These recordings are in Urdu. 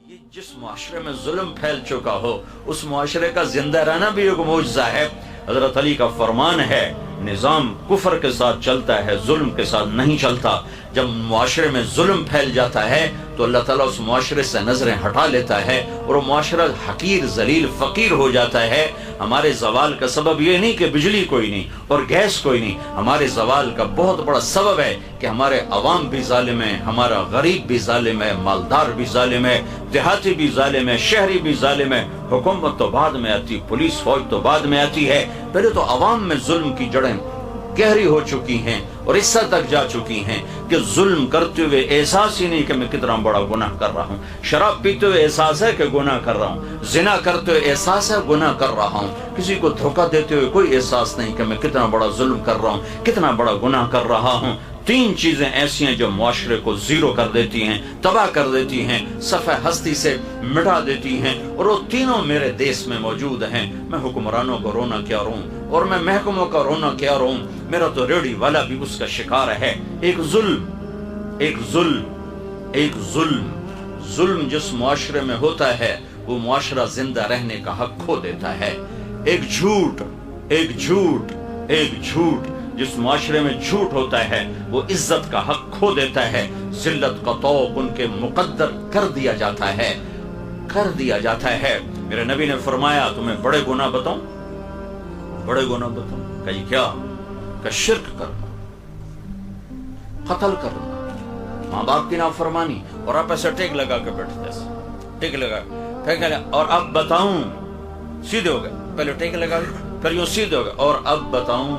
یہ جس معاشرے میں ظلم پھیل چکا ہو اس معاشرے کا زندہ رہنا بھی ایک معجزہ ہے۔ حضرت علی کا فرمان ہے نظام کفر کے ساتھ چلتا ہے، ظلم کے ساتھ نہیں چلتا۔ جب معاشرے میں ظلم پھیل جاتا ہے تو اللہ تعالیٰ اس معاشرے سے نظریں ہٹا لیتا ہے اور وہ معاشرہ حقیر ذلیل فقیر ہو جاتا ہے۔ ہمارے زوال کا سبب یہ نہیں کہ بجلی کوئی نہیں اور گیس کوئی نہیں، ہمارے زوال کا بہت بڑا سبب ہے کہ ہمارے عوام بھی ظالم ہے، ہمارا غریب بھی ظالم ہے، مالدار بھی ظالم ہے، دیہاتی بھی ظالم ہے، شہری بھی ظالم ہے۔ حکومت تو بعد میں آتی، پولیس فوج تو بعد میں آتی ہے، پہلے تو عوام میں ظلم کی جڑیں گہری ہو چکی ہیں اور اس حد تک جا چکی ہیں کہ ظلم کرتے ہوئے احساس ہی نہیں کہ میں کتنا بڑا گناہ کر رہا ہوں۔ شراب پیتے ہوئے احساس ہے کہ گناہ کر رہا ہوں، زنا کرتے ہوئے احساس ہے گناہ کر رہا ہوں، کسی کو دھوکہ دیتے ہوئے کوئی احساس نہیں کہ میں کتنا بڑا ظلم کر رہا ہوں، کتنا بڑا گناہ کر رہا ہوں۔ تین چیزیں ایسی ہیں جو معاشرے کو زیرو کر دیتی ہیں، تباہ کر دیتی ہیں، صفحہ ہستی سے مٹا دیتی ہیں، اور وہ تینوں میرے دیس میں موجود ہیں۔ میں حکمرانوں کو رونا کیا روں اور میں محکموں کا رونا کیا روں، میرا تو ریڑھی والا بھی اس کا شکار ہے۔ ایک ظلم جس معاشرے میں ہوتا ہے وہ معاشرہ زندہ رہنے کا حق کھو دیتا ہے۔ ایک جھوٹ جس معاشرے میں جھوٹ ہوتا ہے وہ عزت کا حق کھو دیتا ہے، ذلت کا طوق ان کے مقدر کر دیا جاتا ہے۔ میرے نبی نے فرمایا تمہیں بڑے گناہ بتاؤں؟ کہی کیا؟ کہ شرک کرنا، قتل کرنا، ماں باپ کی نافرمانی، اور آپ ایسے ٹیک لگا کے بیٹھتے اور اب بتاؤں، سیدھے ہو گئے، پہلے ٹیک لگا پھر یوں سیدھے ہو گئے، اور اب بتاؤں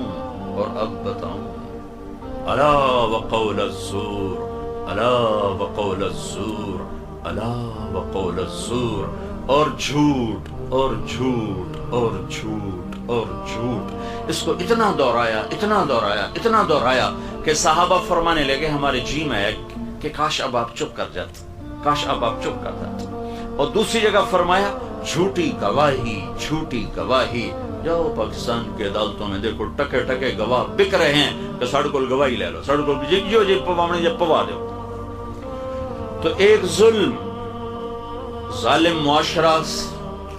الا وقول الزور، اور جھوٹ اس کو اتنا دہرایا کہ صحابہ فرمانے لگے ہمارے جی میں ہے کہ کاش اب آپ چپ کر جاتے۔ اور دوسری جگہ فرمایا جھوٹی گواہی، جاؤ پاکستان کے عدالتوں میں دیکھو ٹکے گواہ بک رہے ہیں کہ ساڑھ کو گواہی لے لو، ساڑھ کو پوا دو۔ تو ایک ظالم معاشرہ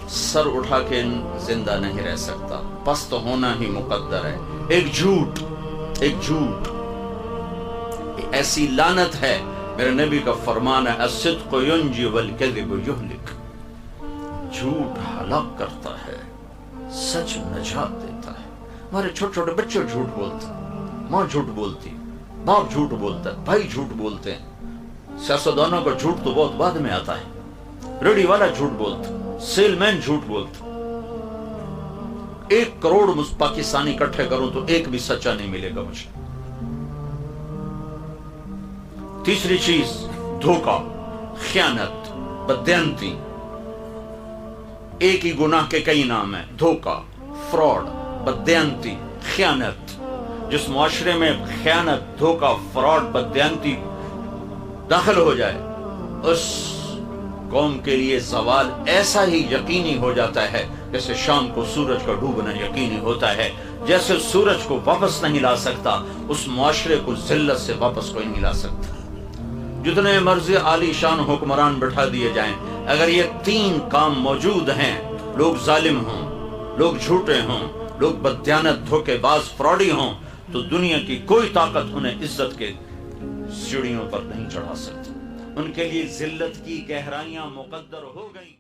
سر اٹھا کے زندہ نہیں رہ سکتا، پست ہونا ہی مقدر ہے۔ ایک جھوٹ ایسی لعنت ہے، میرے نبی کا فرمان ہے الصدق ینجی والکذب یہلک، جھوٹ ہلاک کرتا ہے، سچ نجات دیتا ہے۔ ہمارے چھوٹے بچے جھوٹ بولتے، ماں جھوٹ بولتی، باپ جھوٹ بولتا ہے، بھائی جھوٹ بولتے ہیں۔ سیاستدانوں کا جھوٹ تو بہت بعد میں آتا ہے، ریڑھی والا جھوٹ بولتا، سیل مین جھوٹ بولتا۔ 1 کروڑ پاکستانی اکٹھے کروں تو ایک بھی سچا نہیں ملے گا مجھے۔ تیسری چیز دھوکہ، خیانت، بددیانتی۔ ایک ہی گناہ کے کئی نام ہیں، دھوکہ، فراڈ، بددیانتی، خیانت۔ جس معاشرے میں خیانت، دھوکہ، فراڈ، بددیانتی داخل ہو جائے اس قوم کے لیے زوال ایسا ہی یقینی ہو جاتا ہے جیسے شام کو سورج کا ڈوبنا یقینی ہوتا ہے۔ جیسے سورج کو واپس نہیں لا سکتا اس معاشرے کو ذلت سے واپس کوئی نہیں لا سکتا۔ جتنے مرضی عالی شان حکمران بٹھا دیے جائیں، اگر یہ 3 کام موجود ہیں، لوگ ظالم ہوں، لوگ جھوٹے ہوں، لوگ بددیانت، دھوکے باز، فراڈی ہوں، تو دنیا کی کوئی طاقت انہیں عزت کے سیڑھیوں پر نہیں چڑھا سکتی۔ ان کے لیے ذلت کی گہرائیاں مقدر ہو گئیں۔